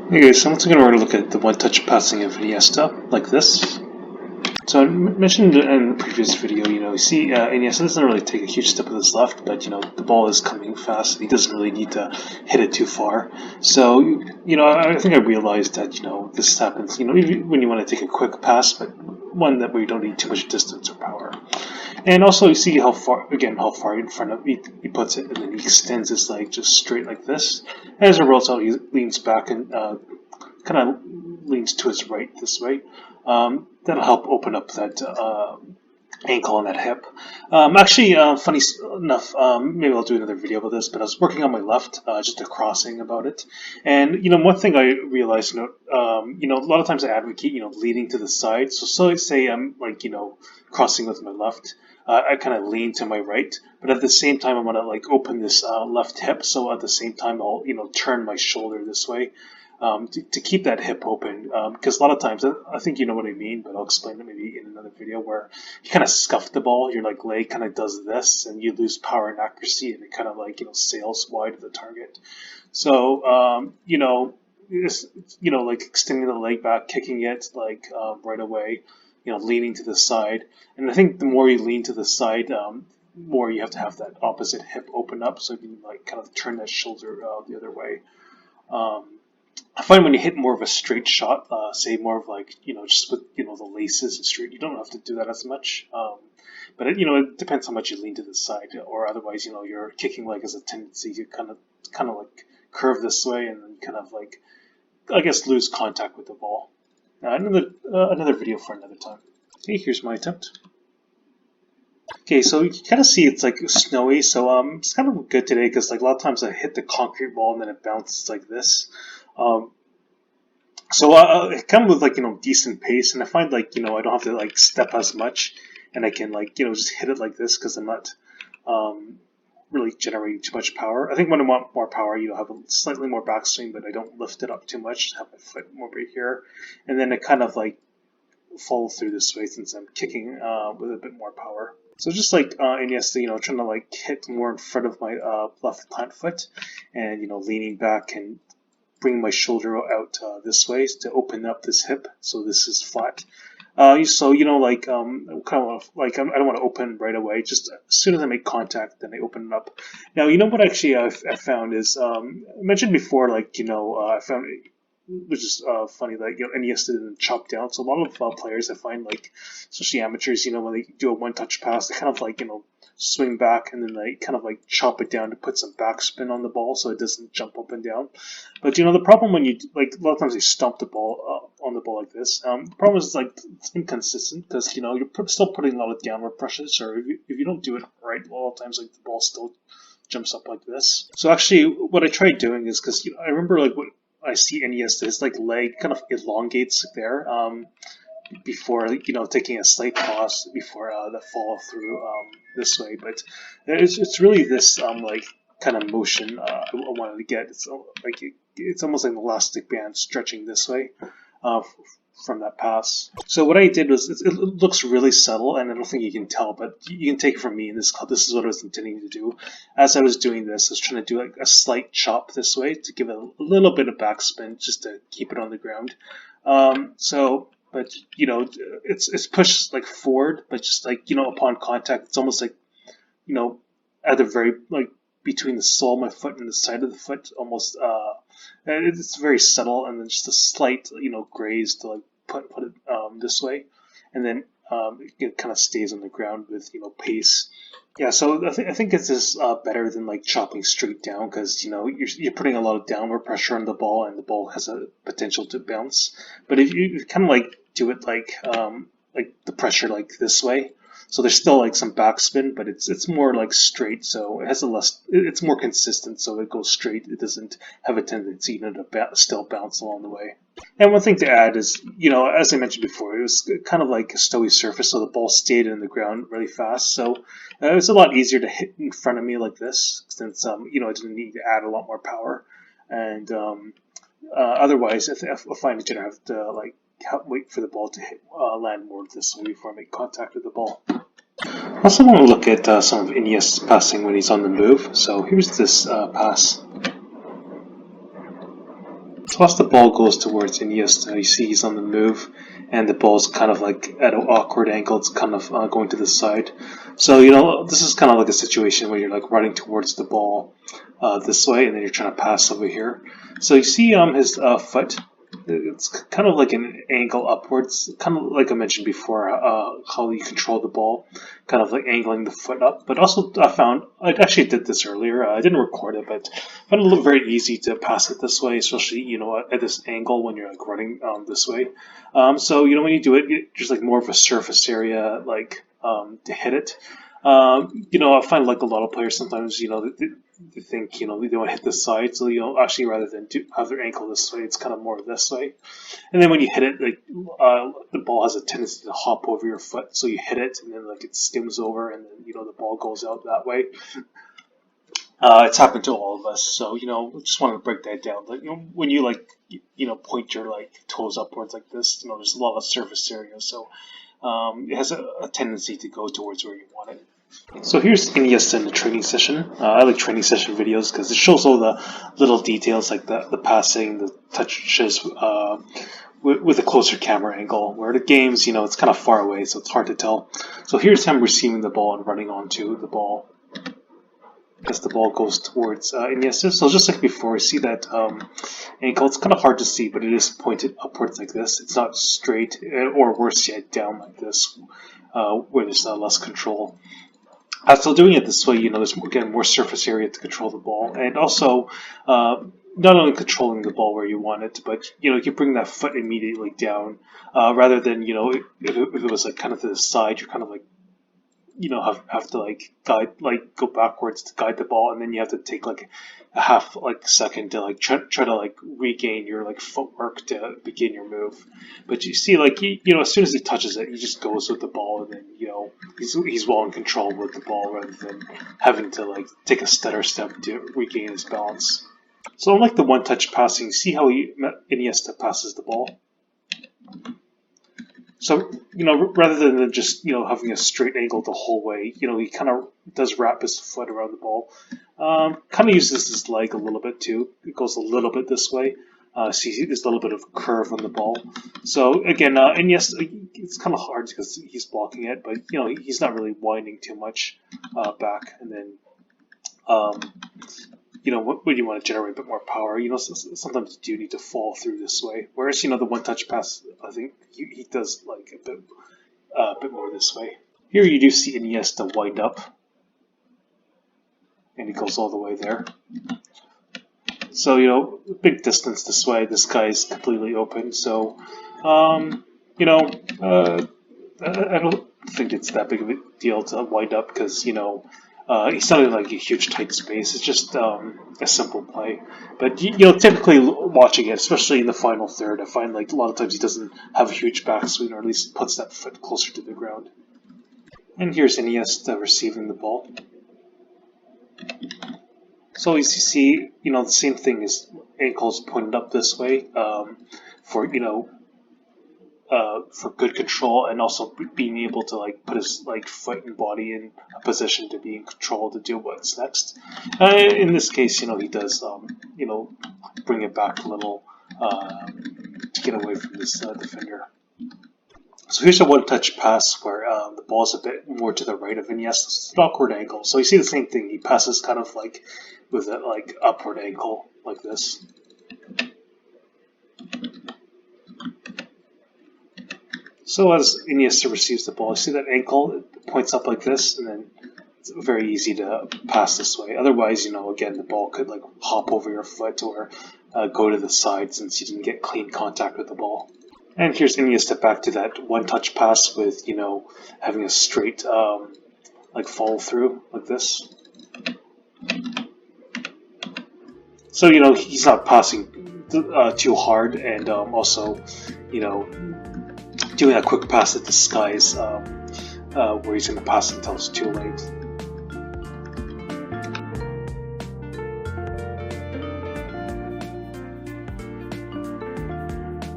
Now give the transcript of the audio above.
Okay, so once again we're going to look at the one-touch passing of Iniesta, like this. So I mentioned in the previous video, you see Iniesta doesn't really take a huge step with his left, but the ball is coming fast, and he doesn't really need to hit it too far. So I think I realized that this happens when you want to take a quick pass, but one that where you don't need too much distance or power. And also you see how far in front of he puts it, and then he extends his leg just straight like this. As a result, he leans back and kind of leans to his right this way. That'll help open up that ankle and that hip. Actually, funny enough, maybe I'll do another video about this, but I was working on my left, just a crossing about it. And, one thing I realized, a lot of times I advocate, leaning to the side. So let's say I'm crossing with my left. I kind of lean to my right, but at the same time, I want to open this left hip. So at the same time, I'll turn my shoulder this way. To keep that hip open, because a lot of times, I think you know what I mean, but I'll explain it maybe in another video, where you kind of scuff the ball, your leg kind of does this, and you lose power and accuracy, and it kind of sails wide of the target. So extending the leg back, kicking it right away, leaning to the side, and I think the more you lean to the side, more you have to have that opposite hip open up, so you can kind of turn that shoulder the other way. I find when you hit more of a straight shot, say more of just with the laces and straight, you don't have to do that as much. But it depends how much you lean to the side, or otherwise your kicking leg has a tendency to kind of curve this way, and then kind of I guess lose contact with the ball. Another video for another time. Okay, here's my attempt. Okay, so you kind of see it's snowy, so it's kind of good today because a lot of times I hit the concrete wall and then it bounces like this. So it kind of with decent pace, and I find I don't have to step as much, and I can just hit it like this because I'm not really generating too much power. I think when I want more power, have a slightly more backswing, but I don't lift it up too much. Have my foot more right here, and then I kind of follow through this way since I'm kicking with a bit more power. So just Iniesta, trying to hit more in front of my left plant foot, and leaning back and bring my shoulder out this way to open up this hip, so this is flat. So kind of I don't want to open right away. Just as soon as I make contact, then I open it up. Now what actually I found is I mentioned before I found which is funny that Iniesta didn't chop down. So a lot of players I find especially amateurs, when they do a one-touch pass, they kind of swing back and then they kind of chop it down to put some backspin on the ball so it doesn't jump up and down. But the problem when you a lot of times you stomp the ball on the ball like this. The problem is it's inconsistent because you're still putting a lot of downward pressure. So if you don't do it right, a lot of times the ball still jumps up like this. So actually, what I tried doing is because I remember what I see Iniesta, his leg kind of elongates there. Before taking a slight pause before the follow through this way, but it's really this kind of motion I wanted to get. It's almost like an elastic band stretching this way from that pass. So what I did was it looks really subtle, and I don't think you can tell, but you can take it from me. And this is what I was intending to do. As I was doing this, I was trying to do a slight chop this way to give it a little bit of backspin just to keep it on the ground. But it's pushed forward, but just upon contact, it's almost at the very between the sole of my foot and the side of the foot, almost it's very subtle, and then just a slight graze to put it this way, and then it kind of stays on the ground with pace. Yeah, so I think it's just better than chopping straight down because you're putting a lot of downward pressure on the ball, and the ball has a potential to bounce. But if you kind of do it the pressure this way, so there's still some backspin, but it's more straight, so it has it's more consistent, so it goes straight. It doesn't have a tendency to still bounce along the way. And one thing to add is, as I mentioned before, it was kind of like a snowy surface, so the ball stayed in the ground really fast. So it was a lot easier to hit in front of me like this, since I didn't need to add a lot more power. And otherwise, I find that I have to wait for the ball to land more this way before I make contact with the ball. I also want to look at some of Iniesta's passing when he's on the move. So here's this pass. So as the ball goes towards Iniesta, you see he's on the move, and the ball's kind of like at an awkward angle. It's kind of going to the side. So this is kind of like a situation where you're like running towards the ball this way, and then you're trying to pass over here. So you see his foot. It's kind of like an angle upwards, kind of like I mentioned before, how you control the ball, kind of like angling the foot up. But also I actually did this earlier. I didn't record it, but I found it very easy to pass it this way, especially, at this angle when you're like running this way. So, when you do it, there's like more of a surface area, like, to hit it. I find like a lot of players sometimes, they think, they want to hit the side, so, actually rather than have their ankle this way, it's kind of more this way. And then when you hit it, like, the ball has a tendency to hop over your foot, so you hit it, and then like it skims over, and then, the ball goes out that way. It's happened to all of us, so, just want to break that down. Like, when you like, point your like toes upwards like this, there's a lot of surface area, so it has a tendency to go towards where you want it. So here's Iniesta in the training session. I like training session videos because it shows all the little details like the passing, the touches with a closer camera angle. Where the games, it's kind of far away, so it's hard to tell. So here's him receiving the ball and running onto the ball as the ball goes towards Iniesta. So just like before, you see that ankle. It's kind of hard to see, but it is pointed upwards like this. It's not straight, or worse yet, down like this, where there's less control. So doing it this way, there's again more surface area to control the ball, and also not only controlling the ball where you want it, but you can bring that foot immediately down, rather than if it was like kind of to the side, you're kind of like have to like go backwards to guide the ball, and then you have to take like a half like second to like try to like regain your like footwork to begin your move. But you see, like as soon as he touches it, he just goes with the ball, and then he's well in control with the ball rather than having to like take a stutter step to regain his balance. So unlike the one-touch passing, see how Iniesta passes the ball. So, rather than just, having a straight angle the whole way, he kind of does wrap his foot around the ball. Kind of uses his leg a little bit too. It goes a little bit this way. See, there's a little bit of curve on the ball. So, again, Iniesta, it's kind of hard because he's blocking it, but, he's not really winding too much back. And then, when you want to generate a bit more power, sometimes you do need to fall through this way. Whereas, the one-touch pass, I think he does like a bit more this way. Here you do see Iniesta wind up, and he goes all the way there. So, big distance this way. This guy is completely open. So, I don't think it's that big of a deal to wind up because, he's not in like a huge tight space. It's just a simple play. But typically watching it, especially in the final third, I find like a lot of times he doesn't have a huge backswing, or at least puts that foot closer to the ground. And here's Iniesta receiving the ball. So as you see, the same thing is ankles pointed up this way for good control, and also being able to like put his like foot and body in a position to be in control to do what's next. In this case, he does bring it back a little to get away from this defender. So here's a one-touch pass where the ball's a bit more to the right of Iniesta. It's an awkward angle. So you see the same thing. He passes kind of like with a like upward angle like this. So as Iniesta receives the ball, you see that ankle, it points up like this, and then it's very easy to pass this way. Otherwise, again, the ball could like hop over your foot or go to the side since you didn't get clean contact with the ball. And here's Iniesta back to that one-touch pass with, having a straight like follow-through like this. So, he's not passing too hard, and also, doing a quick pass at the skies where he's going to pass until it's too late.